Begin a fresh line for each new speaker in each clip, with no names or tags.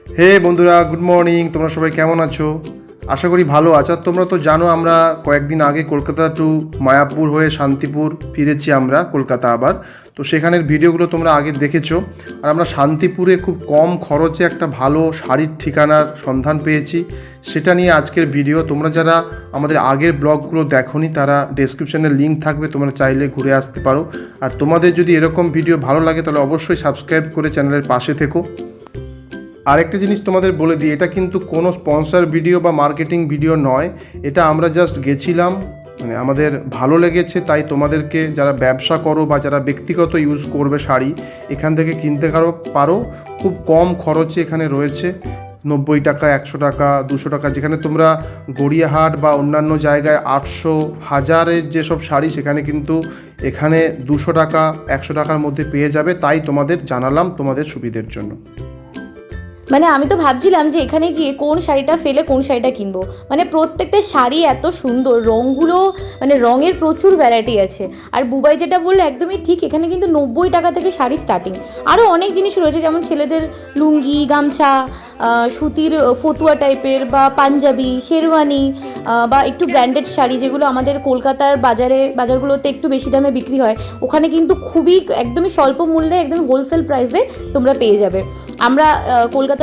হে বন্ধুরা, good morning. তোমরা সবাই কেমন আছো? আশা করি ভালো আছো। তোমরা তো জানো আমরা কয়েকদিন আগে কলকাতা টু মায়াপুর হয়ে শান্তিপুর ফিরেছি আমরা কলকাতা আবার। তো সেখানের ভিডিওগুলো তোমরা আগে দেখেছো। আর আমরা শান্তিপুরে খুব কম খরচে একটা ভালো শাড়ির ঠিকানার সন্ধান পেয়েছি, সেটা নিয়ে আজকের ভিডিও। তোমরা যারা আমাদের আগের ব্লগগুলো দেখোনি তারা ডেসক্রিপশানে লিঙ্ক থাকবে, তোমরা চাইলে ঘুরে আসতে পারো। আর তোমাদের যদি এরকম ভিডিও ভালো লাগে তাহলে অবশ্যই সাবস্ক্রাইব করে চ্যানেলের পাশে থেকো। আরেকটা জিনিস তোমাদের বলে দিই, এটা কিন্তু কোনো স্পন্সর ভিডিও বা মার্কেটিং ভিডিও নয়। এটা আমরা জাস্ট গেছিলাম, মানে আমাদের ভালো লেগেছে, তাই তোমাদেরকে যারা ব্যবসা করো বা যারা ব্যক্তিগত ইউজ করবে শাড়ি এখান থেকে কিনতে পারো। খুব কম খরচে এখানে রয়েছে, 90 টাকা, 100 টাকা, 200 টাকা। যেখানে তোমরা গড়িয়াহাট বা অন্যান্য জায়গায় 800, 1000-এর যেসব শাড়ি সেখানে কিন্তু এখানে 200 টাকা, 100 টাকার মধ্যে পেয়ে যাবে। তাই তোমাদের জানালাম তোমাদের সুবিধের জন্য।
মানে আমি তো ভাবছিলাম যে এখানে গিয়ে কোন শাড়িটা ফেলে কোন শাড়িটা কিনবো। মানে প্রত্যেকটা শাড়ি এত সুন্দর, রঙগুলো মানে রঙের প্রচুর ভ্যারাইটি আছে। আর বুবাই যেটা বললো একদমই ঠিক, এখানে কিন্তু 90 টাকা থেকে শাড়ি স্টার্টিং। আরও অনেক জিনিস রয়েছে, যেমন ছেলেদের লুঙ্গি, গামছা, সুতির ফতুয়া টাইপের বা পাঞ্জাবি, শেরওয়ানি বা একটু ব্র্যান্ডেড শাড়ি, যেগুলো আমাদের কলকাতার বাজারগুলোতে একটু বেশি দামে বিক্রি হয়, ওখানে কিন্তু খুবই একদমই স্বল্প মূল্যে, একদমই হোলসেল প্রাইসে তোমরা পেয়ে যাবে। আমরা কলকাতার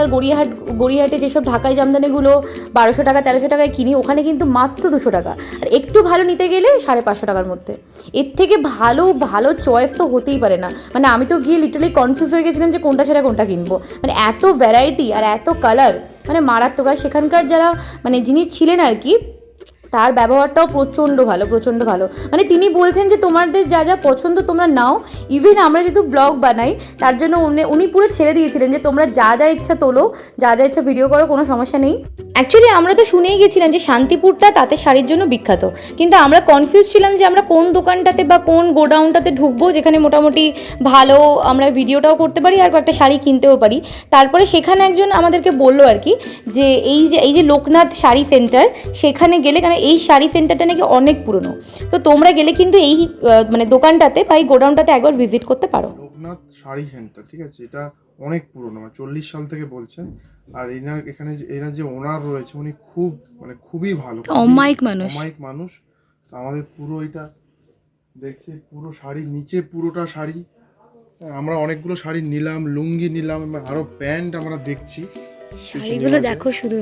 গড়িয়াহাটে যেসব ঢাকাই জামদানিগুলো 1200 টাকা 1300 টাকায় কিনি, ওখানে কিন্তু মাত্র 200 টাকা। আর একটু ভালো নিতে গেলে 550 টাকার মধ্যে। এর থেকে ভালো ভালো চয়েস তো হতেই পারে না। মানে আমি তো গিয়ে লিটারালি কনফিউজ হয়ে গেছিলাম যে কোনটা ছেড়ে কোনটা কিনবো। মানে এত ভ্যারাইটি আর এত কালার, মানে মারাত্মক। আর সেখানকার যারা মানে যিনি ছিলেন আর কি, তার ব্যবহারটাও প্রচণ্ড ভালো। মানে তিনি বলছেন যে তোমাদের যা যা পছন্দ তোমরা নাও। ইভেন আমরা যেহেতু ব্লগ বানাই, তার জন্য উনি পুরো ছেড়ে দিয়েছিলেন যে তোমরা যা যা ইচ্ছা তোলো, যা যা ইচ্ছা ভিডিও করো, কোনো সমস্যা নেই। অ্যাকচুয়ালি আমরা তো শুনেই গেছিলাম যে শান্তিপুরটা তাঁতের শাড়ির জন্য বিখ্যাত, কিন্তু আমরা কনফিউজ ছিলাম যে আমরা কোন দোকানটাতে বা কোন গোডাউনটাতে ঢুকবো যেখানে মোটামুটি ভালো আমরা ভিডিওটাও করতে পারি আর কয়েকটা শাড়ি কিনতেও পারি। তারপরে সেখানে একজন আমাদেরকে বললো আর কি যে এই যে লোকনাথ শাড়ি সেন্টার, সেখানে গেলে, কারণ এই শাড়ি সেন্টারটা নাকি অনেক পুরনো, তো তোমরা গেলে কিন্তু এই মানে দোকানটাতে বা এই গোডাউনটাতে একবার ভিজিট করতে পারো।
লোকনাথ শাড়ি সেন্টার, ঠিক আছে, এটা অনেক পুরনো, মানে 40 সাল থেকে বলছেন। আর এখানে এরা যে ওনার রয়েছে উনি খুবই ভালো, অমায়িক মানুষ। তো আমাদের পুরো এটা দেখছি, পুরো শাড়ি নিচে পুরোটা শাড়ি। আমরা অনেকগুলো শাড়ি নিলাম, লুঙ্গি নিলাম, আরো প্যান্ট আমরা দেখছি।
শাড়িগুলো দেখো শুধু,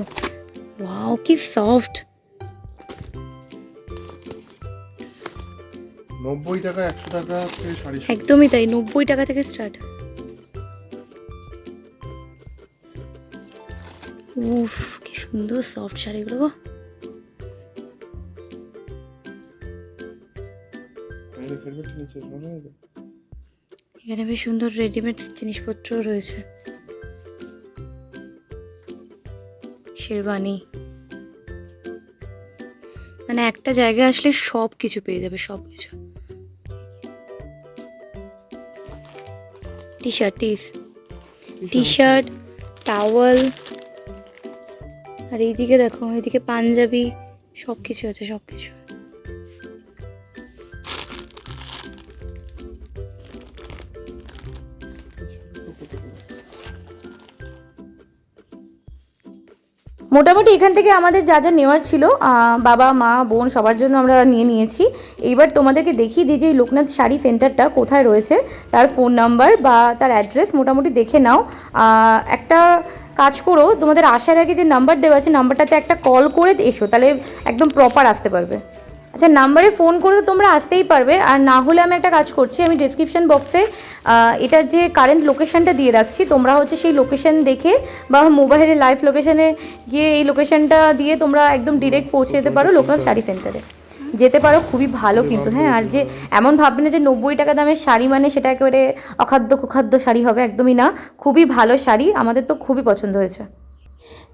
ওয়াও কি সফট।
90 টাকা, 100 টাকা থেকে শাড়ি,
একদমই তাই, 90 টাকা থেকে স্টার্ট। উফ কি সুন্দর সফট শাড়িগুলো গো। এখানে বেশ সুন্দর রেডিমেড জিনিসপত্র রয়েছে, শেরওয়ানি। মানে একটা জায়গায় আসলে সব কিছু পেয়ে যাবে, সব কিছু। টি শার্ট, টাওয়াল, আর এইদিকে দেখো, এইদিকে পাঞ্জাবি, সব কিছু আছে, সব কিছু। মোটামুটি এখান থেকে আমাদের যা যা নেওয়ার ছিল, বাবা মা বোন সবার জন্য আমরা নিয়েছি। এইবার তোমাদেরকে দেখিয়ে দিই যে এই লোকনাথ শাড়ি সেন্টারটা কোথায় রয়েছে, তার ফোন নাম্বার বা তার অ্যাড্রেস মোটামুটি দেখে নাও। একটা কাজ করো, তোমাদের আসার আগে যে নাম্বার দেওয়া আছে নাম্বারটাতে একটা কল করে এসো, তাহলে একদম প্রপার আসতে পারবে। আচ্ছা, নাম্বারে ফোন করে তো তোমরা আসতেই পারবে, আর না হলে আমি একটা কাজ করছি, আমি ডিসক্রিপশন বক্সে এটার যে কারেন্ট লোকেশানটা দিয়ে রাখছি, তোমরা হচ্ছে সেই লোকেশান দেখে বা মোবাইলে লাইভ লোকেশানে গিয়ে এই লোকেশানটা দিয়ে তোমরা একদম ডিরেক্ট পৌঁছে যেতে পারো লোকনাথ শাড়ি সেন্টারে, যেতে পারো। খুবই ভালো কিন্তু, হ্যাঁ। আর যে এমন ভাববে না যে 90 টাকা দামের শাড়ি মানে সেটা একেবারে অখাদ্য কুখাদ্য শাড়ি হবে, একদমই না। খুবই ভালো শাড়ি, আমাদের তো খুবই পছন্দ হয়েছে।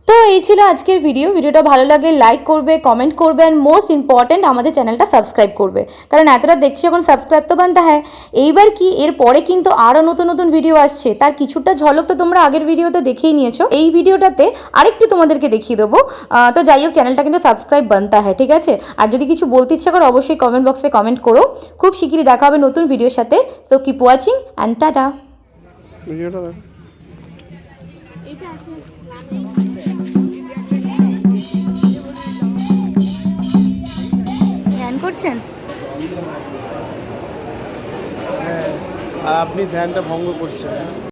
তো এই ছিল আজকের ভিডিওটা ভালো লাগলে লাইক করবে, কমেন্ট করবে, অ্যান্ড মোস্ট ইম্পর্ট্যান্ট আমাদের চ্যানেলটা সাবস্ক্রাইব করবে, কারণ এতটা দেখছি যখন সাবস্ক্রাইব তো বানতে হয়। এইবার কি এরপরে কিন্তু আরও নতুন নতুন ভিডিও আসছে, তার কিছুটা ঝলক তো তোমরা আগের ভিডিওতে দেখেই নিয়েছো। এই ভিডিওটাতে আরেকটু তোমাদেরকে দেখিয়ে দেবো। তো যাই হোক, চ্যানেলটা কিন্তু সাবস্ক্রাইব বানতে হয়, ঠিক আছে। আর যদি কিছু বলতে ইচ্ছা করো অবশ্যই কমেন্ট বক্সে কমেন্ট করো। খুব শিগগিরই দেখা হবে নতুন ভিডিওর সাথে। So keep watching and tata. ভিডিওটা ধ্যান করছেন?
হ্যাঁ, আর আপনি ধ্যানটা ভঙ্গ করছেন।